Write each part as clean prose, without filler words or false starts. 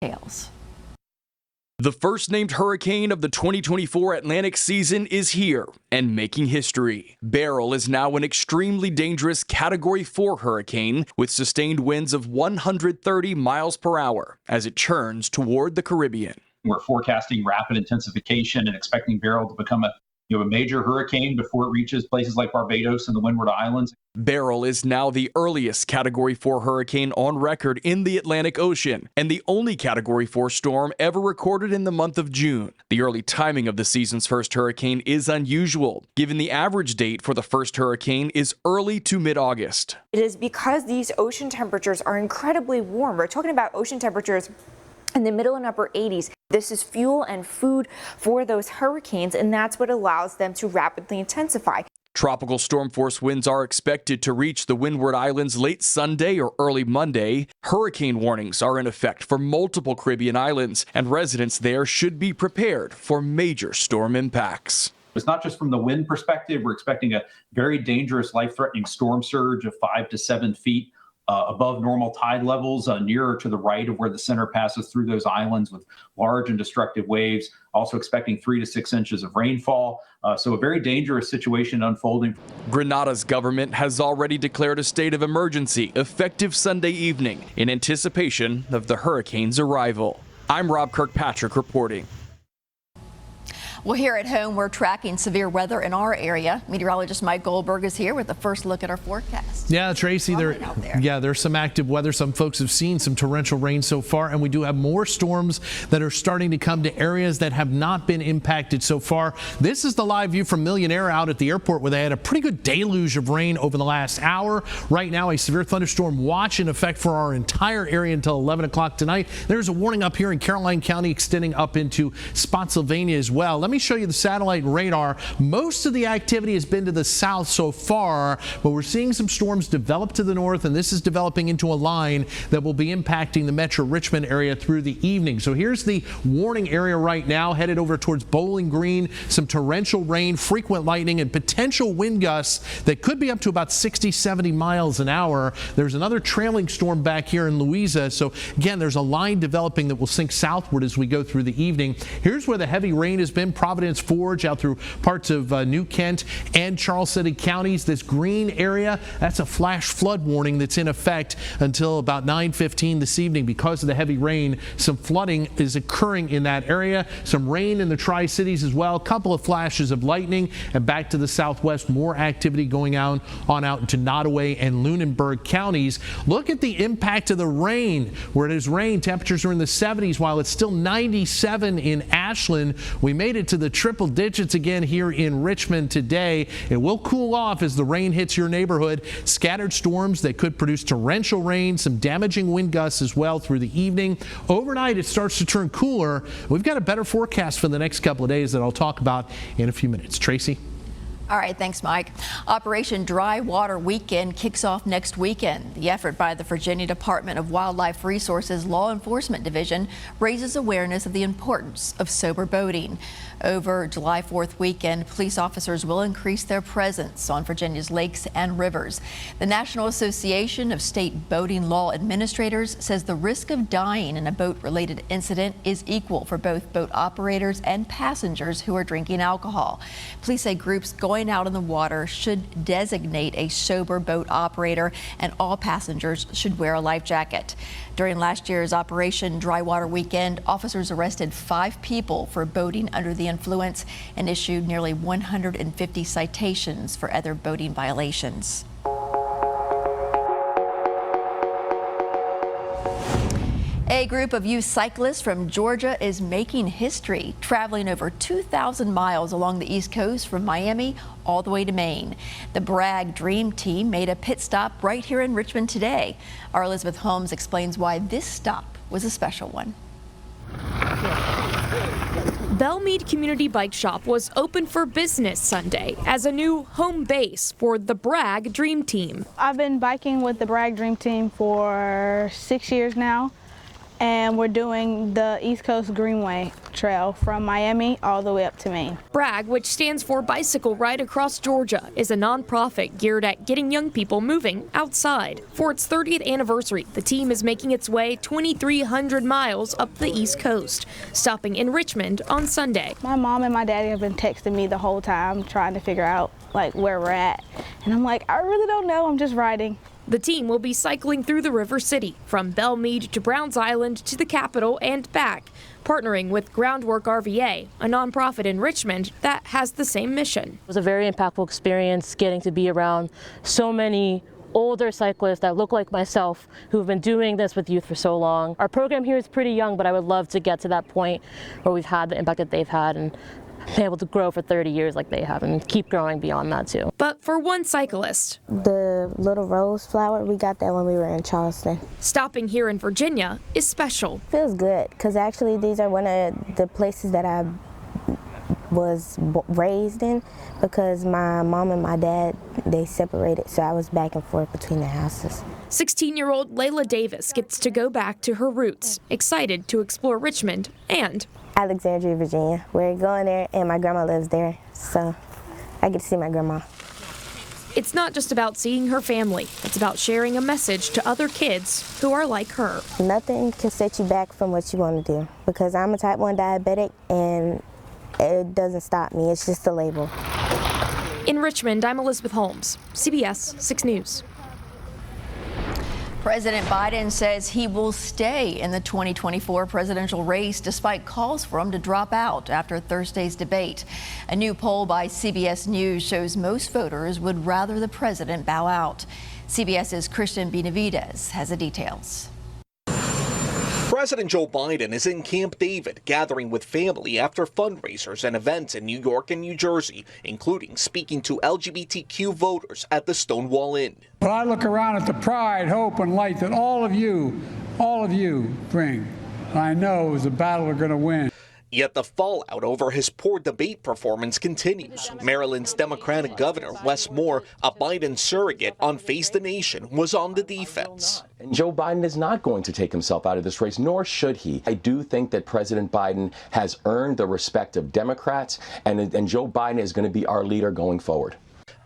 details. The first named hurricane of the 2024 Atlantic season is here and making history. Beryl is now an extremely dangerous Category 4 hurricane with sustained winds of 130 miles per hour as it churns toward the Caribbean. We're forecasting rapid intensification and expecting Beryl to become a major hurricane before it reaches places like Barbados and the Windward Islands. Beryl is now the earliest Category 4 hurricane on record in the Atlantic Ocean and the only Category 4 storm ever recorded in the month of June. The early timing of the season's first hurricane is unusual, given the average date for the first hurricane is early to mid-August. It is because these ocean temperatures are incredibly warm. We're talking about ocean temperatures in the middle and upper 80s. This is fuel and food for those hurricanes, and that's what allows them to rapidly intensify. Tropical storm force winds are expected to reach the Windward Islands late Sunday or early Monday. Hurricane warnings are in effect for multiple Caribbean islands, and residents there should be prepared for major storm impacts. It's not just from the wind perspective. We're expecting a very dangerous, life-threatening storm surge of 5 to 7 feet above normal tide levels, nearer to the right of where the center passes through those islands with large and destructive waves. Also expecting 3 to 6 inches of rainfall. So a very dangerous situation unfolding. Grenada's government has already declared a state of emergency effective Sunday evening in anticipation of the hurricane's arrival. I'm Rob Kirkpatrick reporting. Well, here at home, we're tracking severe weather in our area. Meteorologist Mike Goldberg is here with a first look at our forecast. Yeah, Tracy, there's some active weather. Some folks have seen some torrential rain so far, and we do have more storms that are starting to come to areas that have not been impacted so far. This is the live view from Millionaire out at the airport, where they had a pretty good deluge of rain over the last hour. Right now, a severe thunderstorm watch in effect for our entire area until 11 o'clock tonight. There's a warning up here in Caroline County extending up into Spotsylvania as well. Let me show you the satellite radar. Most of the activity has been to the south so far, but we're seeing some storms develop to the north, and this is developing into a line that will be impacting the metro Richmond area through the evening. So here's the warning area right now, headed over towards Bowling Green. Some torrential rain, frequent lightning, and potential wind gusts that could be up to about 60-70 miles an hour. There's another trailing storm back here in Louisa. So again, there's a line developing that will sink southward as we go through the evening. Here's where the heavy rain has been. Providence Forge out through parts of New Kent and Charles City counties. This green area, that's a flash flood warning that's in effect until about 9:15 this evening. Because of the heavy rain, some flooding is occurring in that area. Some rain in the Tri-Cities as well. A couple of flashes of lightning, and back to the southwest, more activity going on out into Nottoway and Lunenburg counties. Look at the impact of the rain. Where it is rain, temperatures are in the 70s while it's still 97 in Ashland. We made it to the triple digits again here in Richmond today. It will cool off as the rain hits your neighborhood. Scattered storms that could produce torrential rain, some damaging wind gusts as well through the evening. Overnight, it starts to turn cooler. We've got a better forecast for the next couple of days that I'll talk about in a few minutes. Tracy? All right, thanks, Mike. Operation Dry Water Weekend kicks off next weekend. The effort by the Virginia Department of Wildlife Resources Law Enforcement Division raises awareness of the importance of sober boating. Over July 4th weekend, police officers will increase their presence on Virginia's lakes and rivers. The National Association of State Boating Law Administrators says the risk of dying in a boat-related incident is equal for both boat operators and passengers who are drinking alcohol. Police say groups going out in the water should designate a sober boat operator, and all passengers should wear a life jacket. During last year's Operation Dry Water Weekend, officers arrested 5 people for boating under the influence and issued nearly 150 citations for other boating violations. A group of youth cyclists from Georgia is making history, traveling over 2,000 miles along the East Coast from Miami all the way to Maine. The Bragg Dream Team made a pit stop right here in Richmond today. Our Elizabeth Holmes explains why this stop was a special one. Belmead Community Bike Shop was open for business Sunday as a new home base for the Bragg Dream Team. I've been biking with the Bragg Dream Team for 6 years now. and we're doing the East Coast Greenway Trail from Miami all the way up to Maine. BRAG, which stands for Bicycle Ride Across Georgia, is a nonprofit geared at getting young people moving outside. For its 30th anniversary, the team is making its way 2,300 miles up the East Coast, stopping in Richmond on Sunday. My mom and my daddy have been texting me the whole time trying to figure out like where we're at, and I'm like, I really don't know, I'm just riding. The team will be cycling through the River City, from Belmead to Browns Island to the Capitol and back, partnering with Groundwork RVA, a nonprofit in Richmond that has the same mission. It was a very impactful experience getting to be around so many older cyclists that look like myself who've been doing this with youth for so long. Our program here is pretty young, but I would love to get to that point where we've had the impact that they've had and been able to grow for 30 years like they have and keep growing beyond that too. But for one cyclist, the little rose flower, we got that when we were in Charleston. Stopping here in Virginia is special. Feels good because actually these are one of the places that I was raised in, because my mom and my dad, they separated, so I was back and forth between the houses. 16-year-old Layla Davis gets to go back to her roots, excited to explore Richmond and Alexandria, Virginia. We're going there, and my grandma lives there, so I get to see my grandma. It's not just about seeing her family. It's about sharing a message to other kids who are like her. Nothing can set you back from what you want to do, because I'm a type 1 diabetic, and it doesn't stop me. It's just a label. In Richmond, I'm Elizabeth Holmes, CBS 6 News. President Biden says he will stay in the 2024 presidential race despite calls for him to drop out after Thursday's debate. A new poll by CBS News shows most voters would rather the president bow out. CBS's Christian Benavides has the details. President Joe Biden is in Camp David, gathering with family after fundraisers and events in New York and New Jersey, including speaking to LGBTQ voters at the Stonewall Inn. But I look around at the pride, hope, and light that all of you bring. I know is a battle we're going to win. Yet the fallout over his poor debate performance continues. Maryland's Democratic Governor Wes Moore, a Biden surrogate on Face the Nation, was on the defense. And Joe Biden is not going to take himself out of this race, nor should he. I do think that President Biden has earned the respect of Democrats, and Joe Biden is going to be our leader going forward.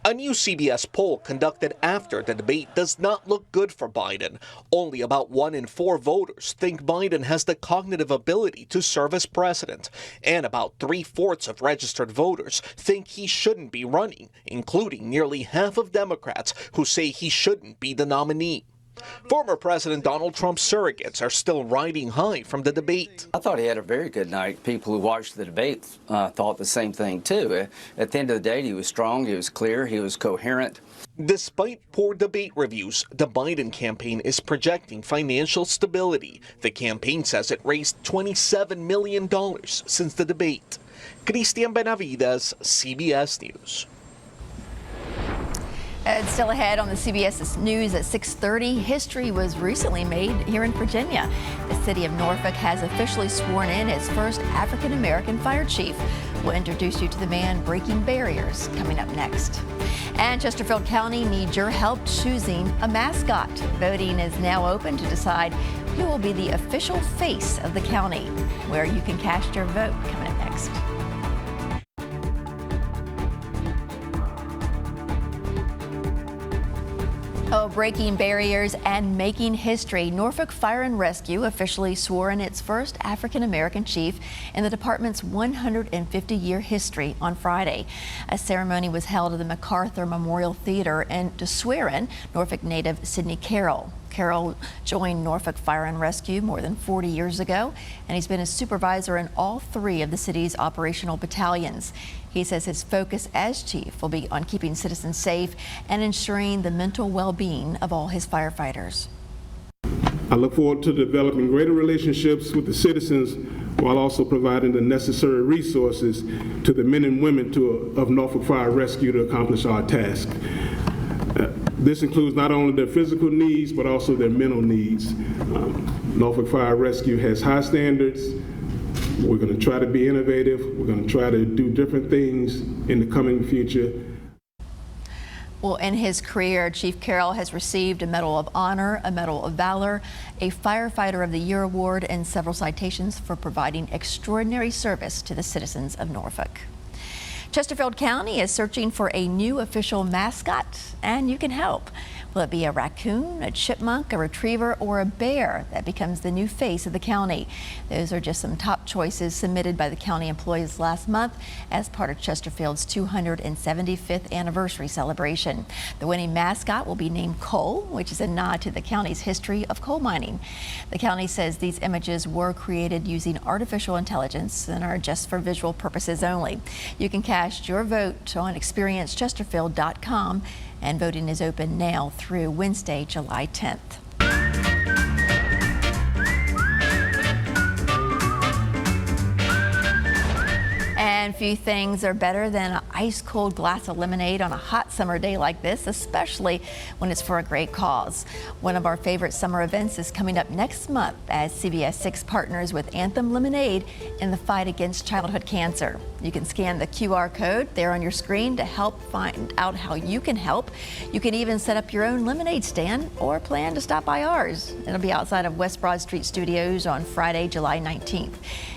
A new CBS poll conducted after the debate does not look good for Biden. Only about 1 in 4 voters think Biden has the cognitive ability to serve as president, and about 3/4 of registered voters think he shouldn't be running, including nearly half of Democrats who say he shouldn't be the nominee. Former President Donald Trump's surrogates are still riding high from the debate. I thought he had a very good night. People who watched the debate thought the same thing, too. At the end of the day, he was strong, he was clear, he was coherent. Despite poor debate reviews, the Biden campaign is projecting financial stability. The campaign says it raised $27 million since the debate. Christian Benavides, CBS News. And still ahead on the CBS News at 6:30, history was recently made here in Virginia. The city of Norfolk has officially sworn in its first African-American fire chief. We'll introduce you to the man breaking barriers coming up next. And Chesterfield County needs your help choosing a mascot. Voting is now open to decide who will be the official face of the county. Where you can cast your vote coming up next. Breaking barriers and making history. Norfolk Fire and Rescue officially swore in its first African-American chief in the department's 150-year history on Friday. A ceremony was held at the MacArthur Memorial Theater and to swear in Norfolk native Sidney Carroll. Carroll joined Norfolk Fire and Rescue more than 40 years ago, and he's been a supervisor in all 3 of the city's operational battalions. He says his focus as chief will be on keeping citizens safe and ensuring the mental well-being of all his firefighters. I look forward to developing greater relationships with the citizens while also providing the necessary resources to the men and women of Norfolk Fire Rescue to accomplish our task. This includes not only their physical needs, but also their mental needs. Norfolk Fire Rescue has high standards. We're going to try to be innovative. We're going to try to do different things in the coming future. Well, in his career, Chief Carroll has received a Medal of Honor, a Medal of Valor, a Firefighter of the Year award, and several citations for providing extraordinary service to the citizens of Norfolk. Chesterfield County is searching for a new official mascot, and you can help. Will it be a raccoon, a chipmunk, a retriever, or a bear that becomes the new face of the county? Those are just some top choices submitted by the county employees last month as part of Chesterfield's 275th anniversary celebration. The winning mascot will be named Coal, which is a nod to the county's history of coal mining. The county says these images were created using artificial intelligence and are just for visual purposes only. You can cast your vote on experiencechesterfield.com, and voting is open now through Wednesday, July 10th. And few things are better than an ice-cold glass of lemonade on a hot summer day like this, especially when it's for a great cause. One of our favorite summer events is coming up next month as CBS 6 partners with Anthem Lemonade in the fight against childhood cancer. You can scan the QR code there on your screen to help find out how you can help. You can even set up your own lemonade stand or plan to stop by ours. It'll be outside of West Broad Street Studios on Friday, July 19th.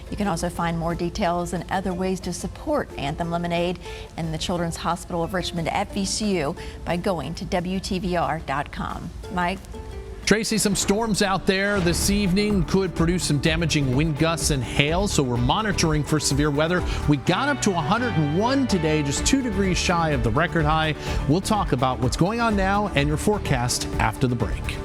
You can also find more details and other ways to support Anthem Lemonade and the Children's Hospital of Richmond at VCU by going to WTVR.com. Mike? Tracy, some storms out there this evening could produce some damaging wind gusts and hail, so we're monitoring for severe weather. We got up to 101 today, just 2 degrees shy of the record high. We'll talk about what's going on now and your forecast after the break.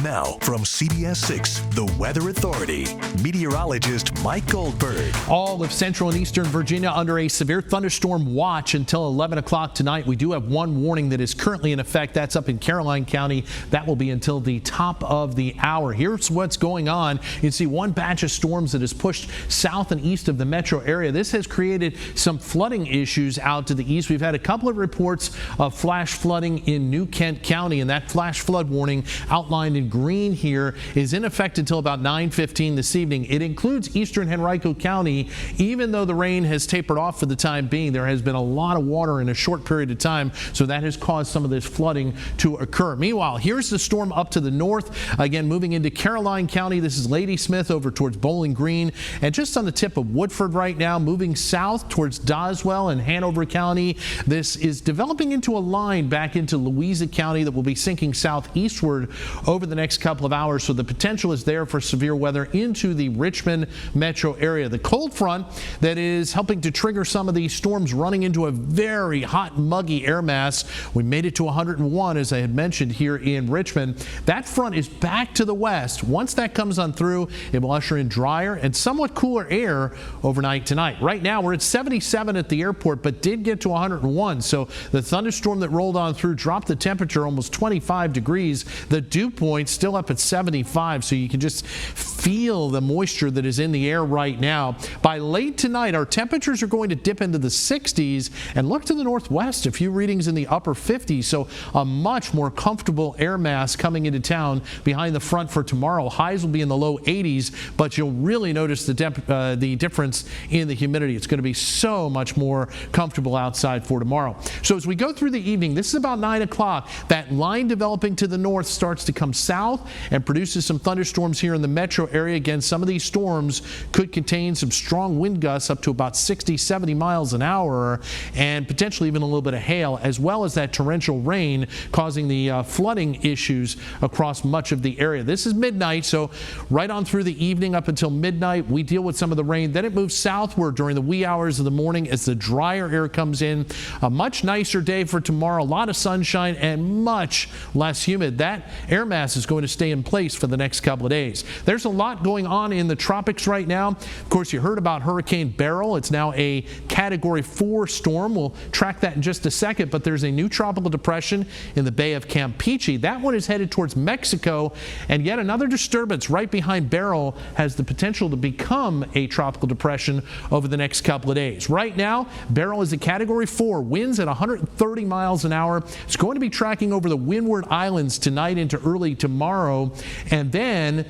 Now, from CBS 6, the Weather Authority, meteorologist Mike Goldberg. All of central and eastern Virginia under a severe thunderstorm watch until 11 o'clock tonight. We do have one warning that is currently in effect. That's up in Caroline County. That will be until the top of the hour. Here's what's going on. You can see one batch of storms that has pushed south and east of the metro area. This has created some flooding issues out to the east. We've had a couple of reports of flash flooding in New Kent County, and that flash flood warning outlined in green here is in effect until about 9:15 this evening. It includes eastern Henrico County. Even though the rain has tapered off for the time being, there has been a lot of water in a short period of time, so that has caused some of this flooding to occur. Meanwhile, here's the storm up to the north, again moving into Caroline County. This is Ladysmith over towards Bowling Green, and just on the tip of Woodford right now, moving south towards Doswell and Hanover County. This is developing into a line back into Louisa County that will be sinking southeastward over the next couple of hours, so the potential is there for severe weather into the Richmond metro area. The cold front that is helping to trigger some of these storms running into a very hot, muggy air mass. We made it to 101, as I had mentioned, here in Richmond. That front is back to the west. Once that comes on through, it will usher in drier and somewhat cooler air overnight tonight. Right now, we're at 77 at the airport, but did get to 101. So the thunderstorm that rolled on through dropped the temperature almost 25 degrees. The dew point still up at 75, so you can just feel the moisture that is in the air right now. By late tonight, our temperatures are going to dip into the 60s and look to the northwest, a few readings in the upper 50s, so a much more comfortable air mass coming into town behind the front for tomorrow. Highs will be in the low 80s, but you'll really notice the difference in the humidity. It's going to be so much more comfortable outside for tomorrow. So as we go through the evening, this is about 9 o'clock, that line developing to the north starts to come south and produces some thunderstorms here in the metro area. Again, some of these storms could contain some strong wind gusts up to about 60-70 miles an hour and potentially even a little bit of hail, as well as that torrential rain causing the flooding issues across much of the area. This is midnight, so right on through the evening up until midnight, we deal with some of the rain. Then it moves southward during the wee hours of the morning as the drier air comes in. A much nicer day for tomorrow, a lot of sunshine and much less humid. That air mass is going to stay in place for the next couple of days. There's a lot going on in the tropics right now. Of course, you heard about Hurricane Beryl. It's now a Category 4 storm. We'll track that in just a second, but there's a new tropical depression in the Bay of Campeche. That one is headed towards Mexico, and yet another disturbance right behind Beryl has the potential to become a tropical depression over the next couple of days. Right now, Beryl is a Category 4, winds at 130 miles an hour. It's going to be tracking over the Windward Islands tonight into early tomorrow. tomorrow, and then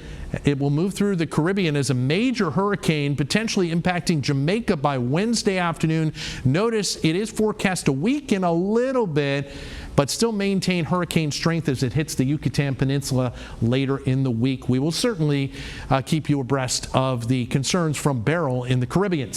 it will move through the Caribbean as a major hurricane, potentially impacting Jamaica by Wednesday afternoon. Notice it is forecast to weaken a little bit, but still maintain hurricane strength as it hits the Yucatan Peninsula later in the week. We will certainly keep you abreast of the concerns from Beryl in the Caribbean.